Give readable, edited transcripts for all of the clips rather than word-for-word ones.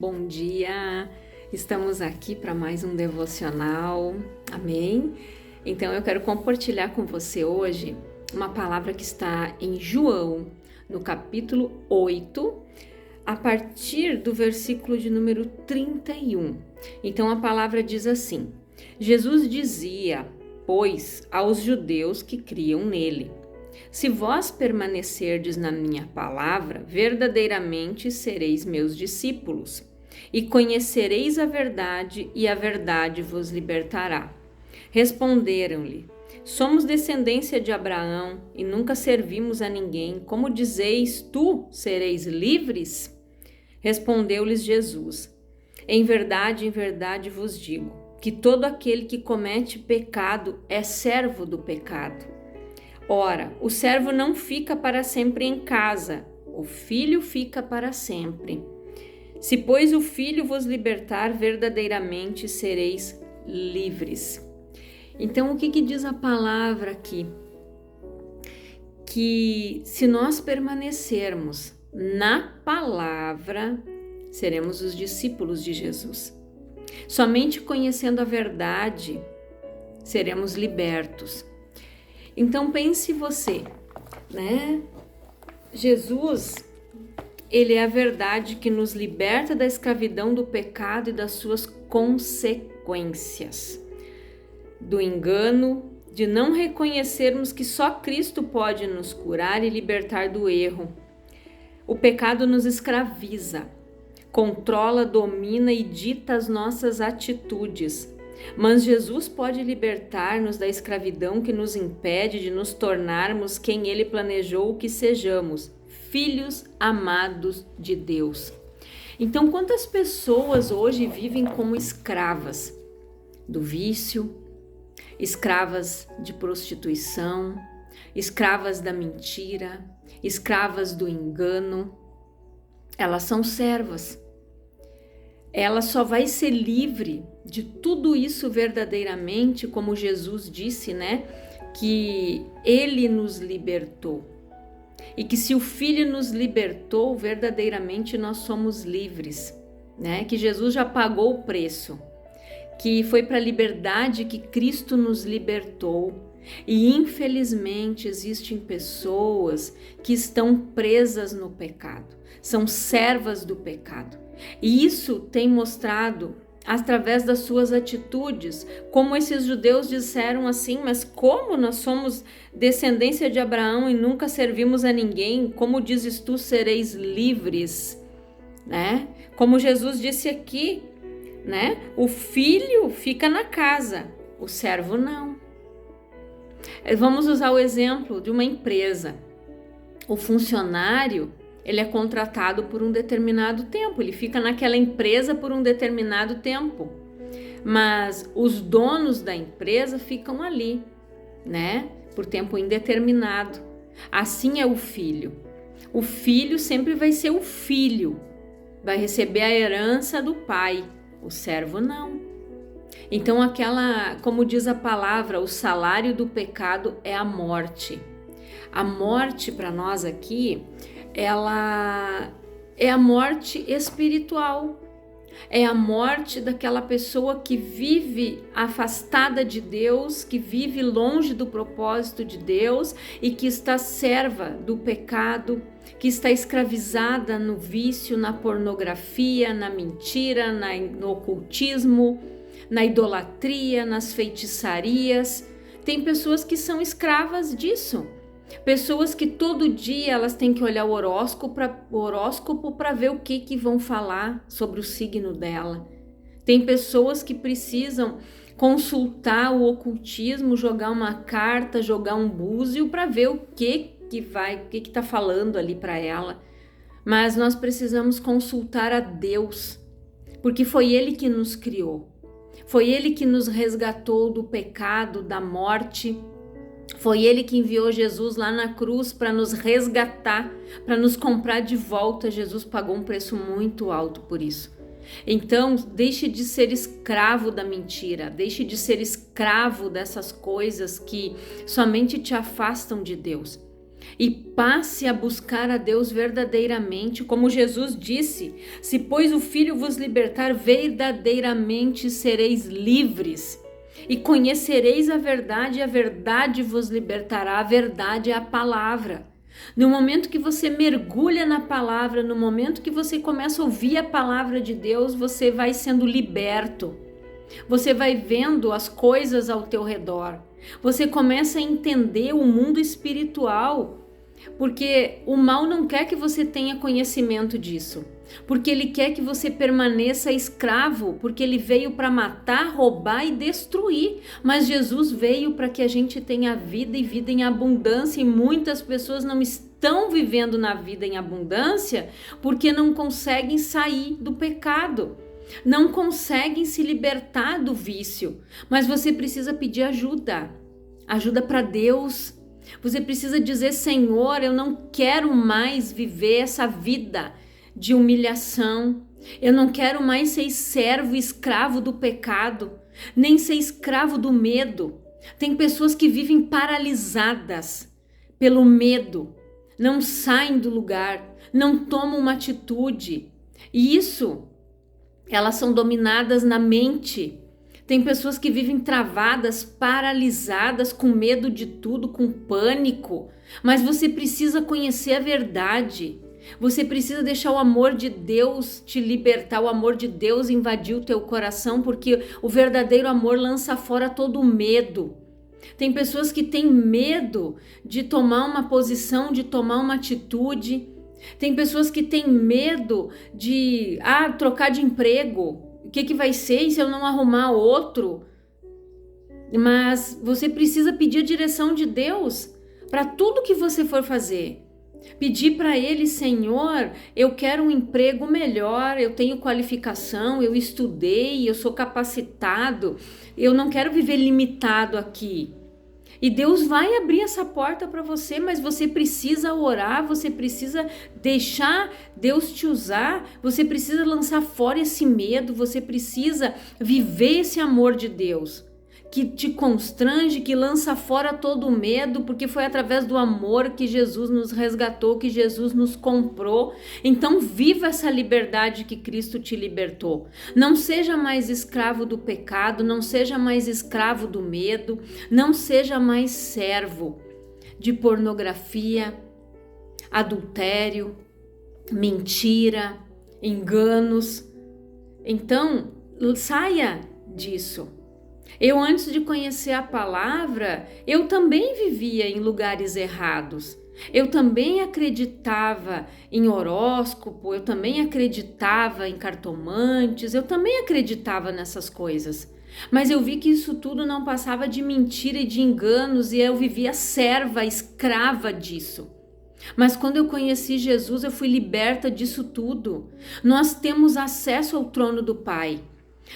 Bom dia! Estamos aqui para mais um devocional, amém? Então eu quero compartilhar com você hoje uma palavra que está em João, no capítulo 8, a partir do versículo de número 31. Então a palavra diz assim: Jesus dizia, pois, aos judeus que criam nele: se vós permanecerdes na minha palavra, verdadeiramente sereis meus discípulos, e conhecereis a verdade, e a verdade vos libertará. Responderam-lhe: somos descendência de Abraão, e nunca servimos a ninguém. Como dizeis, tu sereis livres? Respondeu-lhes Jesus: em verdade vos digo, que todo aquele que comete pecado é servo do pecado. Ora, o servo não fica para sempre em casa, o filho fica para sempre. Se, pois, o filho vos libertar, verdadeiramente sereis livres. Então, o que diz a palavra aqui? Que se nós permanecermos na palavra, seremos os discípulos de Jesus. Somente conhecendo a verdade, seremos libertos. Então pense você, né? Jesus, ele é a verdade que nos liberta da escravidão do pecado e das suas consequências, do engano, de não reconhecermos que só Cristo pode nos curar e libertar do erro. O pecado nos escraviza, controla, domina e dita as nossas atitudes. Mas Jesus pode libertar-nos da escravidão que nos impede de nos tornarmos quem Ele planejou que sejamos, filhos amados de Deus. Então, quantas pessoas hoje vivem como escravas do vício, escravas de prostituição, escravas da mentira, escravas do engano? Elas são servas. Ela só vai ser livre de tudo isso verdadeiramente, como Jesus disse, né? Que Ele nos libertou. E que se o Filho nos libertou, verdadeiramente nós somos livres, né? Que Jesus já pagou o preço. Que foi para a liberdade que Cristo nos libertou. E infelizmente existem pessoas que estão presas no pecado, são servas do pecado. E isso tem mostrado através das suas atitudes, como esses judeus disseram assim: mas como nós somos descendência de Abraão e nunca servimos a ninguém? Como dizes tu, sereis livres, né? Como Jesus disse aqui, né? O filho fica na casa, o servo não. Vamos usar o exemplo de uma empresa. O funcionário, ele é contratado por um determinado tempo, ele fica naquela empresa por um determinado tempo. Mas os donos da empresa ficam ali, né? Por tempo indeterminado. Assim é o filho. O filho sempre vai ser o filho, vai receber a herança do pai, o servo não. Então como diz a palavra, o salário do pecado é a morte. A morte para nós aqui, ela é a morte espiritual. É a morte daquela pessoa que vive afastada de Deus, que vive longe do propósito de Deus e que está serva do pecado, que está escravizada no vício, na pornografia, na mentira, no ocultismo, na idolatria, nas feitiçarias. Tem pessoas que são escravas disso. Pessoas que todo dia elas têm que olhar o horóscopo para ver o que vão falar sobre o signo dela. Tem pessoas que precisam consultar o ocultismo, jogar uma carta, jogar um búzio para ver o que está falando ali para ela. Mas nós precisamos consultar a Deus, porque foi Ele que nos criou. Foi Ele que nos resgatou do pecado, da morte. Foi Ele que enviou Jesus lá na cruz para nos resgatar, para nos comprar de volta. Jesus pagou um preço muito alto por isso. Então, deixe de ser escravo da mentira, deixe de ser escravo dessas coisas que somente te afastam de Deus. e passe a buscar a Deus verdadeiramente, como Jesus disse: se pois o Filho vos libertar, verdadeiramente sereis livres. E conhecereis a verdade, e a verdade vos libertará. A verdade é a palavra. No momento que você mergulha na palavra, no momento que você começa a ouvir a palavra de Deus, você vai sendo liberto. Você vai vendo as coisas ao teu redor. Você começa a entender o mundo espiritual, porque o mal não quer que você tenha conhecimento disso, porque ele quer que você permaneça escravo, porque ele veio para matar, roubar e destruir. Mas Jesus veio para que a gente tenha vida e vida em abundância, e muitas pessoas não estão vivendo na vida em abundância porque não conseguem sair do pecado. Não conseguem se libertar do vício, mas você precisa pedir ajuda para Deus. Você precisa dizer: Senhor, eu não quero mais viver essa vida de humilhação, eu não quero mais ser servo e escravo do pecado, nem ser escravo do medo. Tem pessoas que vivem paralisadas pelo medo, não saem do lugar, não tomam uma atitude, e isso, elas são dominadas na mente. Tem pessoas que vivem travadas, paralisadas, com medo de tudo, com pânico. Mas você precisa conhecer a verdade. Você precisa deixar o amor de Deus te libertar, o amor de Deus invadir o teu coração, porque o verdadeiro amor lança fora todo o medo. Tem pessoas que têm medo de tomar uma posição, de tomar uma atitude. Tem pessoas que têm medo de trocar de emprego. O que vai ser se eu não arrumar outro? Mas você precisa pedir a direção de Deus para tudo que você for fazer. Pedir para Ele: Senhor, eu quero um emprego melhor, eu tenho qualificação, eu estudei, eu sou capacitado, eu não quero viver limitado aqui. E Deus vai abrir essa porta para você, mas você precisa orar, você precisa deixar Deus te usar, você precisa lançar fora esse medo, você precisa viver esse amor de Deus, que te constrange, que lança fora todo o medo, porque foi através do amor que Jesus nos resgatou, que Jesus nos comprou. Então viva essa liberdade que Cristo te libertou. Não seja mais escravo do pecado, não seja mais escravo do medo, não seja mais servo de pornografia, adultério, mentira, enganos. Então saia disso. Eu, antes de conhecer a palavra, eu também vivia em lugares errados. Eu também acreditava em horóscopo, eu também acreditava em cartomantes, eu também acreditava nessas coisas. Mas eu vi que isso tudo não passava de mentira e de enganos, e eu vivia serva, escrava disso. Mas quando eu conheci Jesus, eu fui liberta disso tudo. Nós temos acesso ao trono do Pai.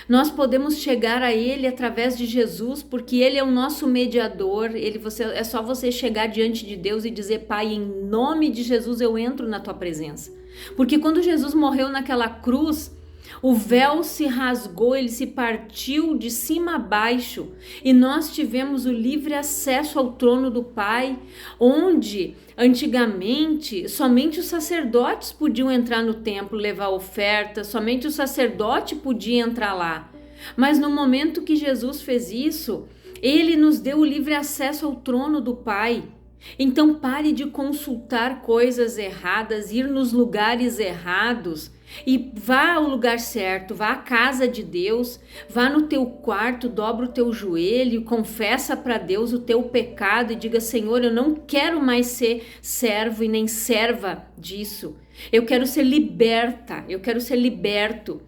Nós podemos chegar a Ele através de Jesus, porque Ele é o nosso mediador. É só você chegar diante de Deus e dizer: Pai, em nome de Jesus eu entro na Tua presença. Porque quando Jesus morreu naquela cruz, o véu se rasgou, ele se partiu de cima a baixo, e nós tivemos o livre acesso ao trono do Pai, onde antigamente somente os sacerdotes podiam entrar no templo, levar oferta, somente o sacerdote podia entrar lá. Mas no momento que Jesus fez isso, ele nos deu o livre acesso ao trono do Pai. Então pare de consultar coisas erradas, ir nos lugares errados, e vá ao lugar certo, vá à casa de Deus, vá no teu quarto, dobra o teu joelho, confessa para Deus o teu pecado e diga: Senhor, eu não quero mais ser servo e nem serva disso. Eu quero ser liberta, eu quero ser liberto.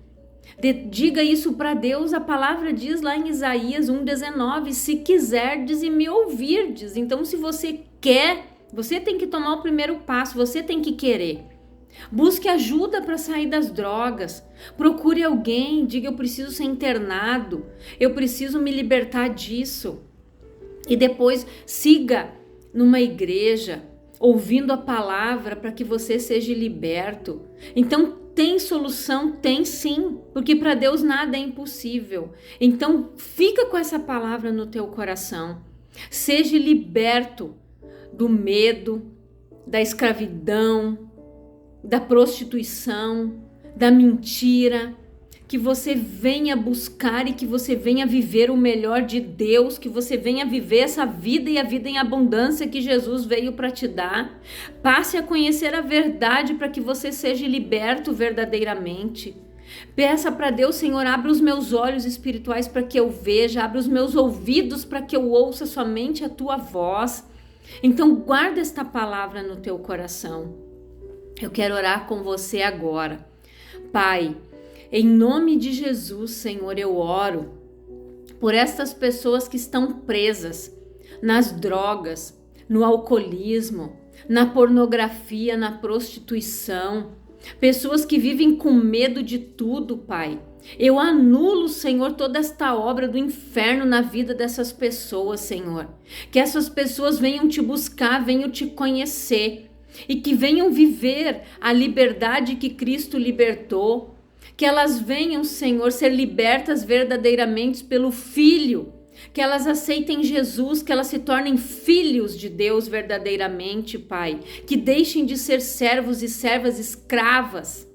Diga isso para Deus. A palavra diz lá em Isaías 1,19: se quiserdes e me ouvirdes. Então, se você quer, você tem que tomar o primeiro passo, você tem que querer. Busque ajuda para sair das drogas. Procure alguém, diga: eu preciso ser internado, eu preciso me libertar disso. E depois siga numa igreja, ouvindo a palavra para que você seja liberto. Então tem solução? Tem sim, porque para Deus nada é impossível. Então fica com essa palavra no teu coração. Seja liberto do medo, da escravidão, da prostituição, da mentira, que você venha buscar e que você venha viver o melhor de Deus, que você venha viver essa vida e a vida em abundância que Jesus veio para te dar. Passe a conhecer a verdade para que você seja liberto verdadeiramente. Peça para Deus, Senhor, abra os meus olhos espirituais para que eu veja, abra os meus ouvidos para que eu ouça somente a tua voz. Então guarda esta palavra no teu coração. Eu quero orar com você agora. Pai, em nome de Jesus, Senhor, eu oro por estas pessoas que estão presas nas drogas, no alcoolismo, na pornografia, na prostituição, pessoas que vivem com medo de tudo, Pai. Eu anulo, Senhor, toda esta obra do inferno na vida dessas pessoas, Senhor. Que essas pessoas venham te buscar, venham te conhecer e que venham viver a liberdade que Cristo libertou. Que elas venham, Senhor, ser libertas verdadeiramente pelo Filho, que elas aceitem Jesus, que elas se tornem filhos de Deus verdadeiramente, Pai, que deixem de ser servos e servas escravas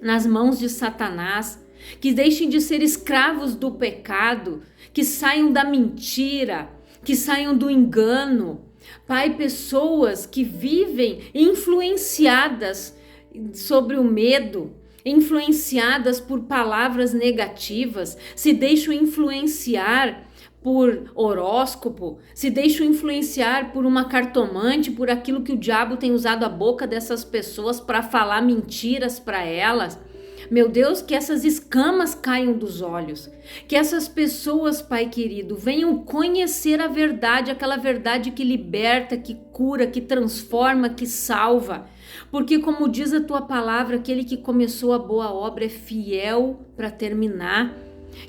nas mãos de Satanás, que deixem de ser escravos do pecado, que saiam da mentira, que saiam do engano. Pai, pessoas que vivem influenciadas sobre o medo, influenciadas por palavras negativas, se deixam influenciar por horóscopo, se deixam influenciar por uma cartomante, por aquilo que o diabo tem usado a boca dessas pessoas para falar mentiras para elas. Meu Deus, que essas escamas caiam dos olhos, que essas pessoas, Pai querido, venham conhecer a verdade, aquela verdade que liberta, que cura, que transforma, que salva. Porque como diz a tua palavra, aquele que começou a boa obra é fiel para terminar.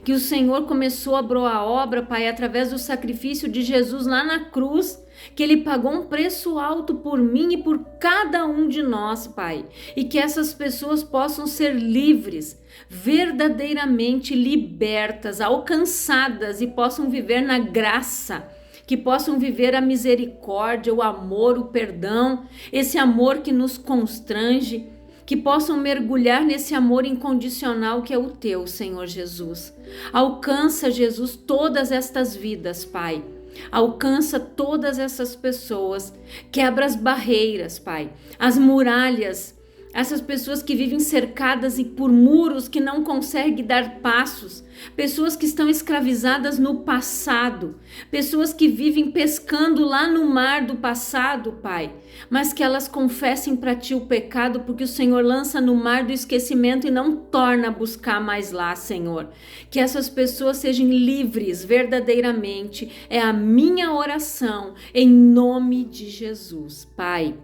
Que o Senhor começou a boa obra, Pai, através do sacrifício de Jesus lá na cruz, que Ele pagou um preço alto por mim e por cada um de nós, Pai. E que essas pessoas possam ser livres, verdadeiramente libertas, alcançadas e possam viver na graça, que possam viver a misericórdia, o amor, o perdão, esse amor que nos constrange, que possam mergulhar nesse amor incondicional que é o teu, Senhor Jesus. Alcança, Jesus, todas estas vidas, Pai. Alcança todas essas pessoas, quebra as barreiras, Pai, as muralhas, essas pessoas que vivem cercadas e por muros que não conseguem dar passos, pessoas que estão escravizadas no passado, pessoas que vivem pescando lá no mar do passado, Pai, mas que elas confessem para Ti o pecado, porque o Senhor lança no mar do esquecimento e não torna a buscar mais lá, Senhor. Que essas pessoas sejam livres verdadeiramente, é a minha oração, em nome de Jesus, Pai.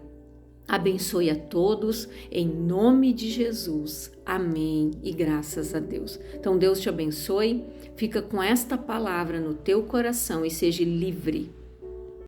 Abençoe a todos, em nome de Jesus. Amém e graças a Deus. Então Deus te abençoe, fica com esta palavra no teu coração e seja livre